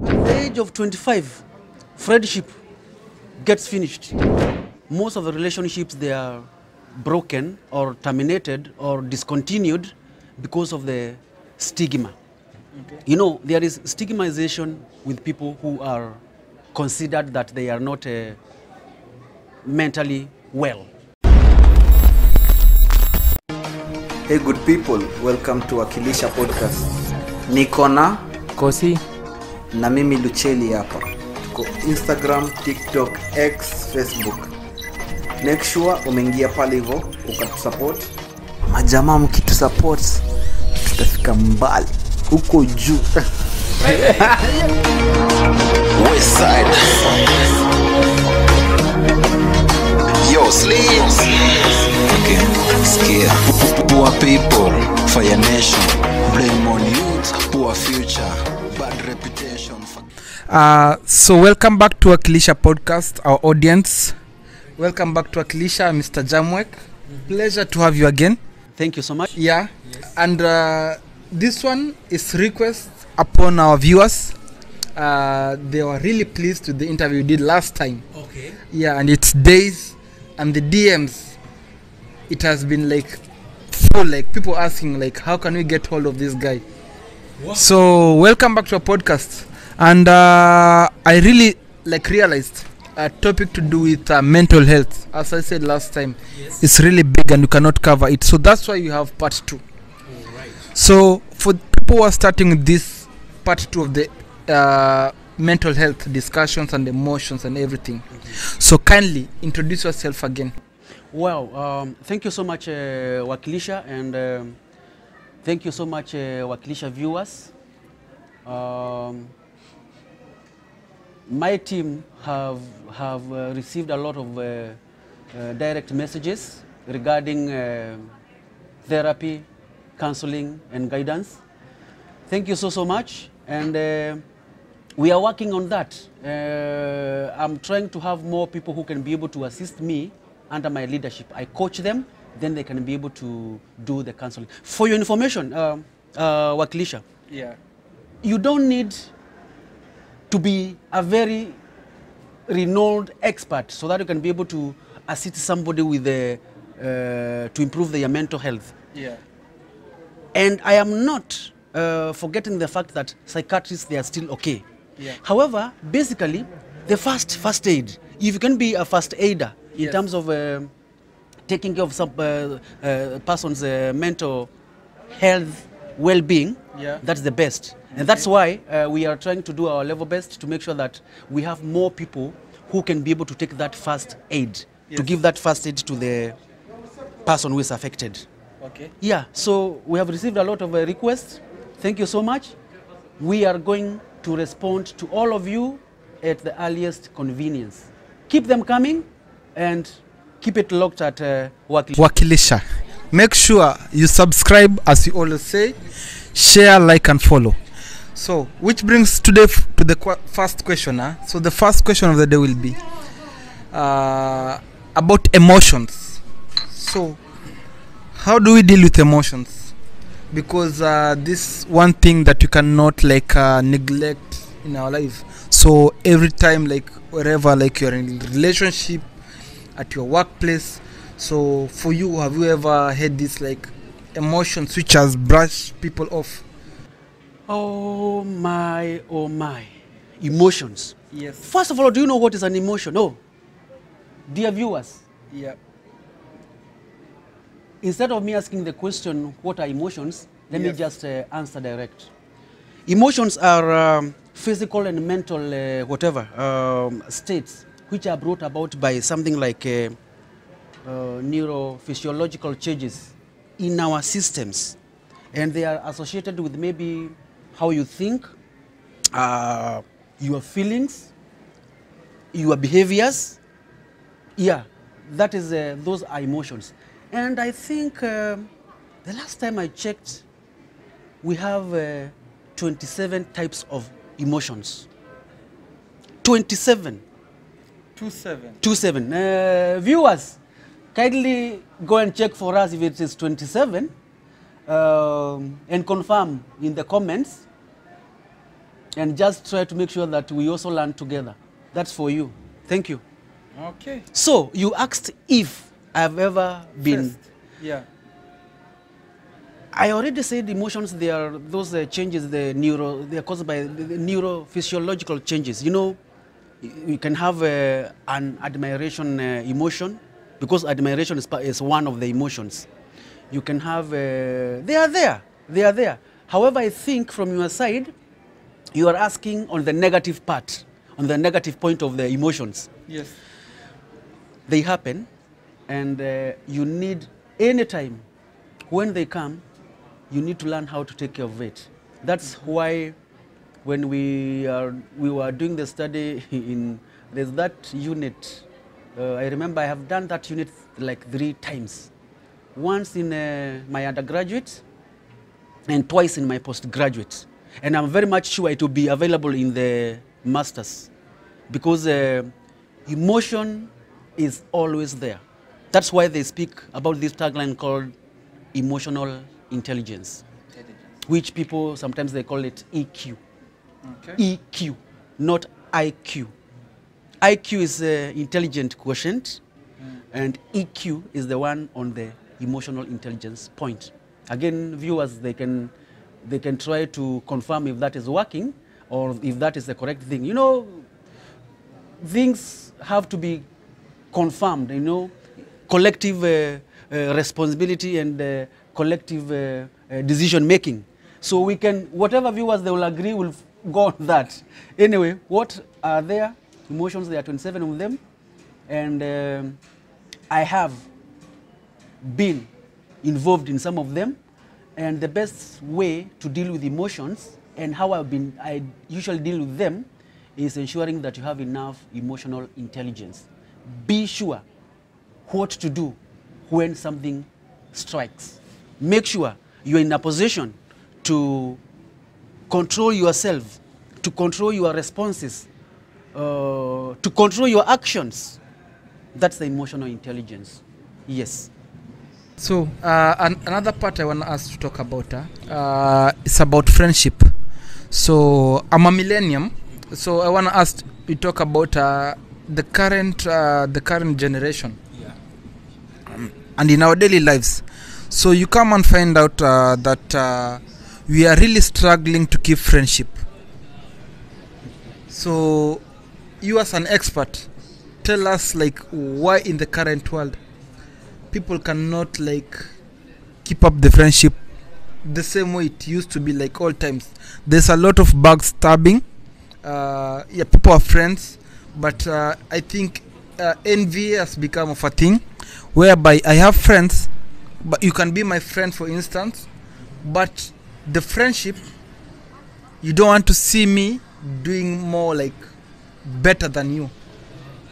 At the age of 25, friendship gets finished. Most of the relationships, they are broken or terminated or discontinued because of the stigma. Okay. You know, there is stigmatization with people who are considered that they are not mentally well. Hey good people, welcome to Wakilisha Podcast. Niko na Kosi na mimi Lucheli hapa. Tuko Instagram, TikTok, X, Facebook. Make sure umeingia pale hivyo ukatusupport. Majamaa mkitusupport tutafika mbali huko juu. West side. Yo, sleeves. Okay, scare. Poor people, fire nation. Blame on youth, poor future, bad reputation. So welcome back to Wakilisha Podcast, our audience. Welcome back to Wakilisha, Mr. Jamwek. Pleasure to have you again. Thank you so much. Yeah. Yes. And this one is request upon our viewers. They were really pleased with the interview we did last time. Okay. Yeah, and it's days and the DMs. It has been like full, like people asking like, how can we get hold of this guy? What? So welcome back to our podcast. And I really like realized a topic to do with mental health. As I said last time, yes. It's really big and you cannot cover it. So that's why you have part 2. Right. So for people who are starting with this part 2 of the mental health discussions and emotions and everything. Okay. So kindly introduce yourself again. Well, thank you so much, Wakilisha, and thank you so much, Wakilisha viewers. My team have received a lot of direct messages regarding therapy, counseling, and guidance. Thank you so much, and we are working on that. I'm trying to have more people who can be able to assist me under my leadership. I coach them, then they can be able to do the counseling. For your information, Wakilisha, yeah, you don't need to be a very renowned expert so that you can be able to assist somebody with to improve their mental health. Yeah. And I am not forgetting the fact that psychiatrists, they are still okay. Yeah. However, basically, the first aid, if you can be a first aider in yes. terms of taking care of some person's mental health well-being, yeah. that's the best. Okay. And that's why we are trying to do our level best to make sure that we have more people who can be able to take that first aid, yes. to give that first aid to the person who is affected. Okay. Yeah, so we have received a lot of requests. Thank you so much. We are going to respond to all of you at the earliest convenience. Keep them coming and keep it locked at Wakilisha. Make sure you subscribe, as you always say, share, like, and follow. So, which brings today to the first question. So, the first question of the day will be about emotions. So, how do we deal with emotions? Because this one thing that you cannot like neglect in our life. So every time, like wherever, like you're in a relationship, at your workplace. So for you, have you ever had this like emotions which has brushed people off? Oh my, emotions. Yes. First of all, do you know what is an emotion? Oh, dear viewers. Yeah. Instead of me asking the question, what are emotions? Let yes. me just answer direct. Emotions are physical and mental states which are brought about by something like neurophysiological changes in our systems. And they are associated with maybe how you think, your feelings, your behaviors. Yeah, that is, those are emotions. And I think the last time I checked, we have 27 types of emotions. 27. 27. Viewers, kindly go and check for us if it is 27 and confirm in the comments. and just try to make sure that we also learn together. That's for you. Thank you. Okay. So you asked if I've ever been. First. Yeah. I already said emotions. They are those changes. They are caused by the neurophysiological changes. You know, you can have an admiration emotion, because admiration is one of the emotions. You can have. They are there. They are there. However, I think from your side, you are asking on the negative part, on the negative point of the emotions. Yes. They happen, and you need, anytime when they come, you need to learn how to take care of it. That's why when we were doing the study there's that unit. I remember I have done that unit like 3 times. Once in my undergraduate and twice in my postgraduate. And I'm very much sure it will be available in the masters, because emotion is always there. That's why they speak about this tagline called emotional intelligence, which people sometimes they call it EQ. Okay. EQ, not IQ. IQ is intelligent quotient, and EQ is the one on the emotional intelligence point. Again, viewers, they can try to confirm if that is working or if that is the correct thing. You know, things have to be confirmed, you know, collective responsibility and collective decision making. So we can, whatever viewers they will agree, will go on that. Anyway, what are there? Emotions, there are 27 of them. And I have been involved in some of them. And the best way to deal with emotions and how I usually deal with them is ensuring that you have enough emotional intelligence. Be sure what to do when something strikes. Make sure you're in a position to control yourself, to control your responses, to control your actions. That's the emotional intelligence. Yes. So another part I want us to talk about is about friendship. So I'm a millennium, so I want us to talk about the current generation, and in our daily lives. So you come and find out that we are really struggling to keep friendship. So you as an expert, tell us like why in the current world people cannot like keep up the friendship the same way it used to be, like all times. There's a lot of backstabbing. People are friends, but I think envy has become of a thing, whereby I have friends, but you can be my friend, for instance, but the friendship, you don't want to see me doing more like better than you.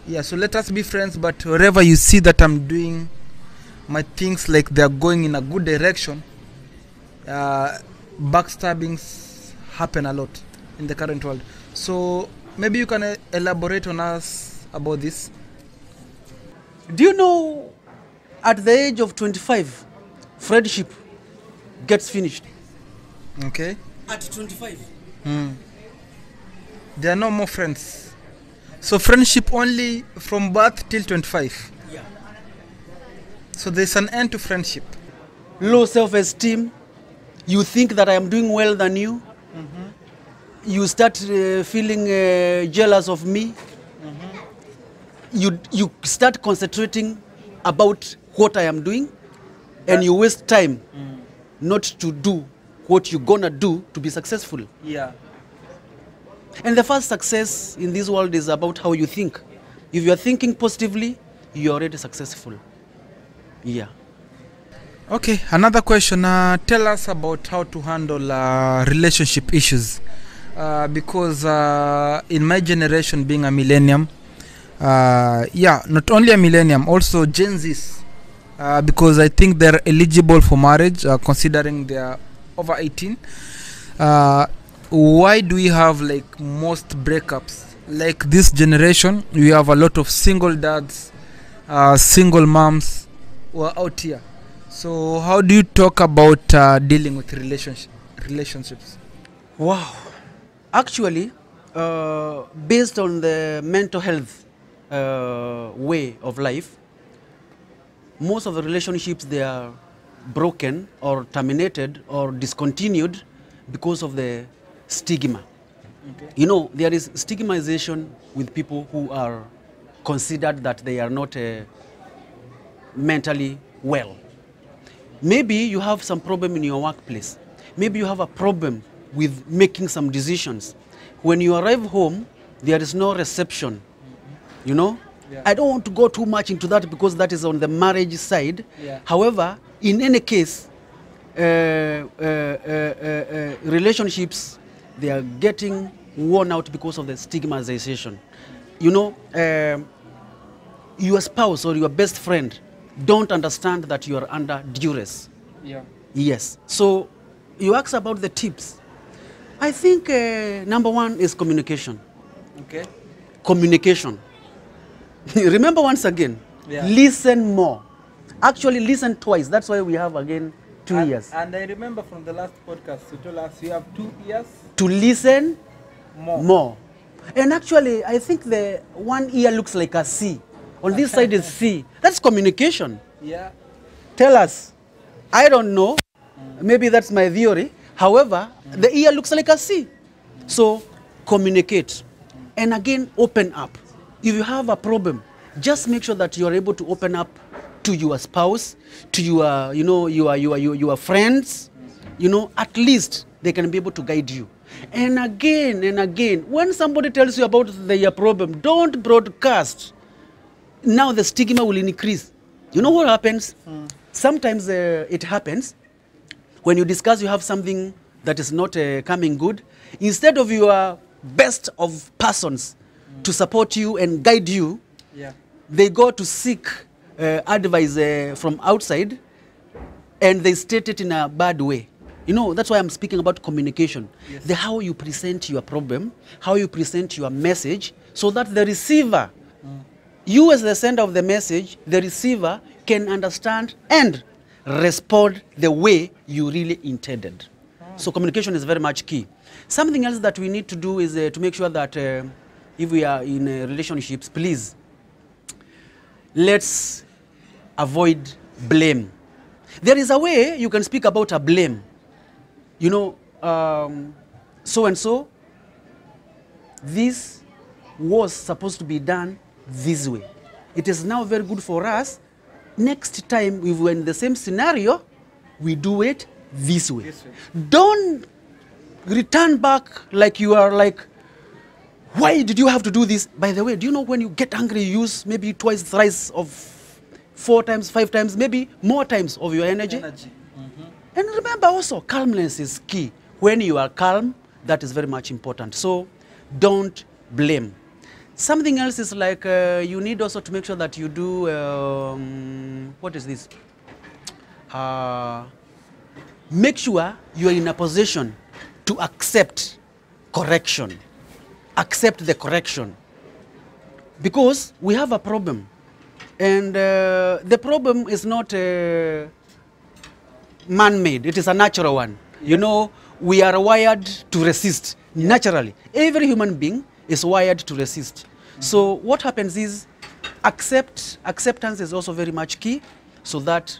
Yeah, so let us be friends, but wherever you see that I'm doing my things like they're going in a good direction, backstabbings happen a lot in the current world. So maybe you can elaborate on us about this. Do you know, at the age of 25, friendship gets finished? Okay. At 25. There are no more friends. So friendship only from birth till 25. Yeah. So there's an end to friendship. Low self-esteem. You think that I am doing well than you. You start feeling jealous of me. You start concentrating about what I am doing, and you waste time not to do what you're gonna do to be successful. Yeah. And the first success in this world is about how you think. If you are thinking positively, you're already successful. Yeah. Okay, another question. Tell us about how to handle relationship issues. Because in my generation, being a millennium, not only a millennium, also Gen Zs, because I think they're eligible for marriage, considering they are over 18. Why do we have like most breakups? Like this generation, we have a lot of single dads, single moms who are out here. So how do you talk about dealing with relationships? Wow. Actually, based on the mental health way of life, most of the relationships, they are broken or terminated or discontinued because of the stigma. Okay. You know, there is stigmatization with people who are considered that they are not mentally well. Maybe you have some problem in your workplace. Maybe you have a problem with making some decisions. When you arrive home, there is no reception. You know? Yeah. I don't want to go too much into that because that is on the marriage side. Yeah. However, in any case, relationships, they are getting worn out because of the stigmatization. You know, your spouse or your best friend don't understand that you are under duress. Yeah. Yes. So you ask about the tips. I think number one is communication. Okay. Communication. Remember once again, Yeah. listen more. Actually, listen twice. That's why we have again 2 years. And I remember from the last podcast, you told us you have 2 years To listen more. more. And actually, I think the 1 ear looks like a C. On this side is C. That's communication. Yeah. Tell us. I don't know. Maybe that's my theory. However, the ear looks like a C. So communicate. And again, open up. If you have a problem, just make sure that you are able to open up to your spouse, to your, you know, your friends. You know, at least they can be able to guide you. And again, when somebody tells you about their problem, don't broadcast. Now the stigma will increase. You know what happens? Sometimes it happens when you discuss you have something that is not coming good. Instead of your best of persons to support you and guide you, Yeah. they go to seek advice from outside, and they state it in a bad way. You know, that's why I'm speaking about communication. Yes. The how you present your problem, how you present your message, so that the receiver, you as the sender of the message, the receiver can understand and respond the way you really intended. So communication is very much key. Something else that we need to do is to make sure that if we are in relationships, please, let's avoid blame. There is a way you can speak about a blame. You know, so-and-so, this was supposed to be done this way. It is now very good for us. Next time, if we're in the same scenario, we do it this way. This way. Don't return back like you are like, why did you have to do this? By the way, do you know when you get angry, you use maybe twice, thrice of 4 times, 5 times, maybe more times of your energy? And remember also, calmness is key. When you are calm, that is very much important. So don't blame. Something else is like you need also to make sure that you do, what is this? Make sure you are in a position to accept correction. Accept the correction. Because we have a problem. And the problem is not man-made. It is a natural one. You know, we are wired to resist naturally. Every human being is wired to resist. So what happens is acceptance is also very much key so that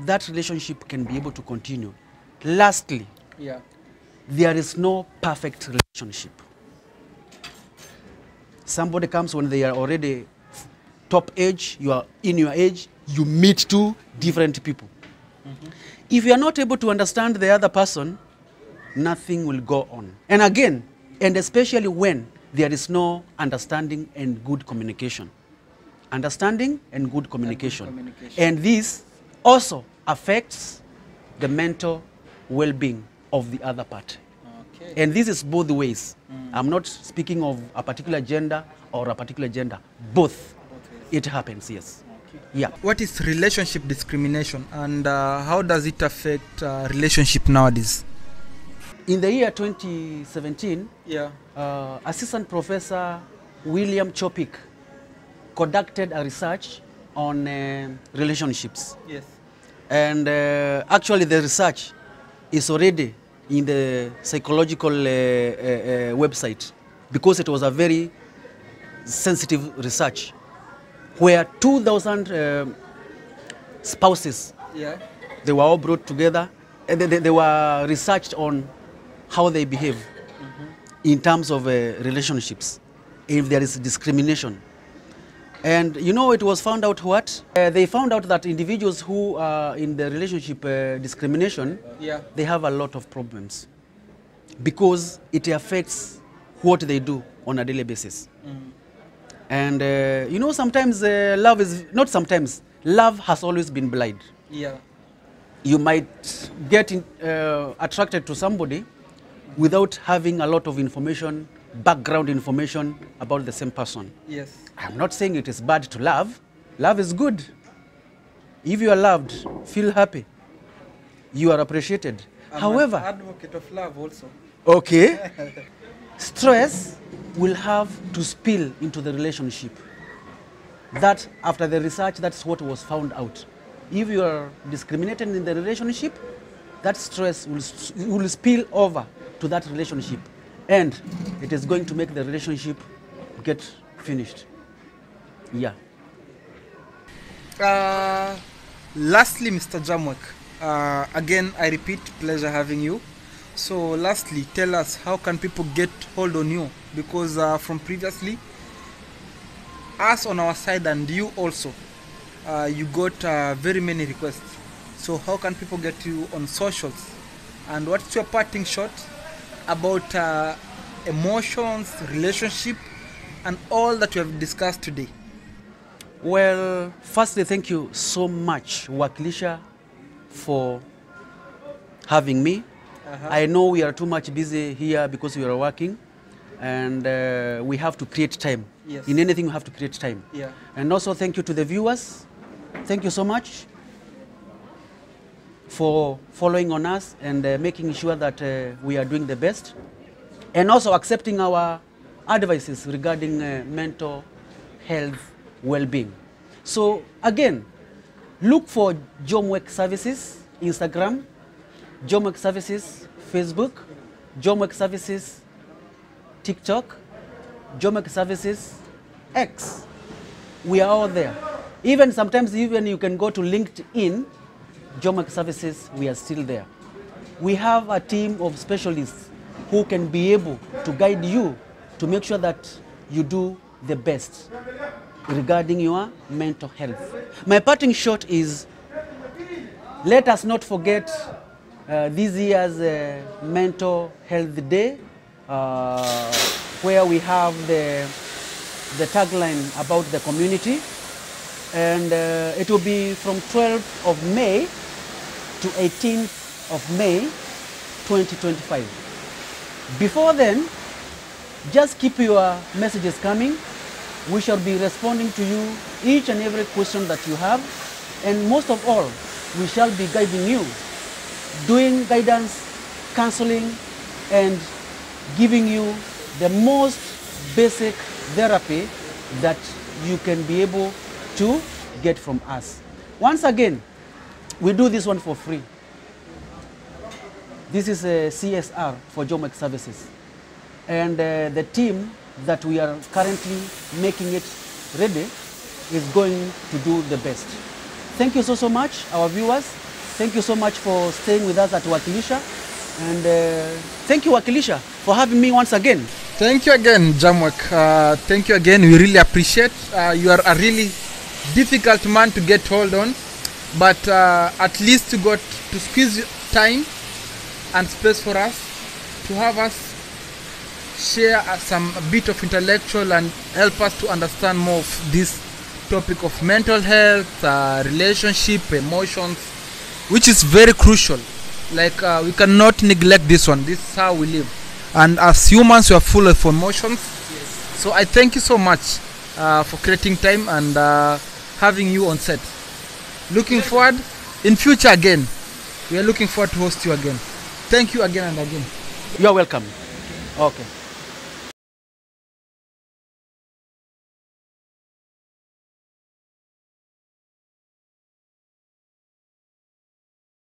that relationship can be able to continue. Lastly, Yeah. there is no perfect relationship. Somebody comes when they are already top age, you are in your age, you meet two different people. If you are not able to understand the other person, nothing will go on. And again, and especially when there is no understanding and good communication. Understanding and good communication. communication. And this also affects the mental well-being of the other party. Okay. And this is both ways. I'm not speaking of a particular gender or a particular gender. Both. It happens, yes. Yeah. What is relationship discrimination and how does it affect relationship nowadays? In the year 2017, Yeah. Assistant Professor William Chopik conducted a research on relationships. Yes. And actually the research is already in the psychological website because it was a very sensitive research where 2,000 spouses, Yeah. they were all brought together and they were researched on how they behave in terms of relationships, if there is discrimination. And you know, it was found out what? They found out that individuals who are in the relationship discrimination, Yeah. they have a lot of problems because it affects what they do on a daily basis. And you know, sometimes love is, not sometimes, love has always been blind. Yeah. You might get attracted to somebody without having a lot of information, background information about the same person. Yes. I'm not saying it is bad to love. Love is good. If you are loved, feel happy. You are appreciated. However, advocate of love also. okay, stress will have to spill into the relationship. That after the research, that's what was found out. If you are discriminated in the relationship, that stress will spill over to that relationship. And it is going to make the relationship get finished. Yeah. Lastly, Mr. Jamwek, again, I repeat, pleasure having you. So lastly, tell us, how can people get hold on you? Because from previously, us on our side and you also, you got very many requests. So how can people get you on socials? And what's your parting shot about emotions, relationship, and all that we have discussed today? Well, firstly, thank you so much, Wakilisha, for having me. I know we are too much busy here because we are working, and we have to create time. Yes. In anything, we have to create time. Yeah. And also, thank you to the viewers. Thank you so much for following on us and making sure that we are doing the best, and also accepting our advices regarding mental health well-being. So again, look for Jomwek Services Instagram, Jomwek Services Facebook, Jomwek Services TikTok, Jomwek Services X. We are all there. Even sometimes, even you can go to LinkedIn, Jomwek Services, we are still there. We have a team of specialists who can be able to guide you to make sure that you do the best regarding your mental health. My parting shot is, let us not forget this year's Mental Health Day, where we have the tagline about the community. And it will be from 12th of May to 18th of May 2025. Before then, just keep your messages coming. We shall be responding to you each and every question that you have. And most of all, we shall be guiding you, doing guidance, counseling, and giving you the most basic therapy that you can be able to get from us. Once again, we do this one for free. This is a CSR for Jomwek Services. And the team that we are currently making it ready is going to do the best. Thank you so much, our viewers. Thank you so much for staying with us at Wakilisha. And thank you, Wakilisha, for having me once again. Thank you again, Jamwek. Thank you again. We really appreciate. You are a really difficult man to get hold on, but at least you got to squeeze time and space for us to have us share some bit of intellectual and help us to understand more of this topic of mental health, relationship, emotions, which is very crucial. Like we cannot neglect this one. This is how we live, and as humans we are full of emotions. Yes. So I thank you so much for creating time and having you on set. Looking forward in future again. We are looking forward to host you again. Thank you again and again. You are welcome. Okay.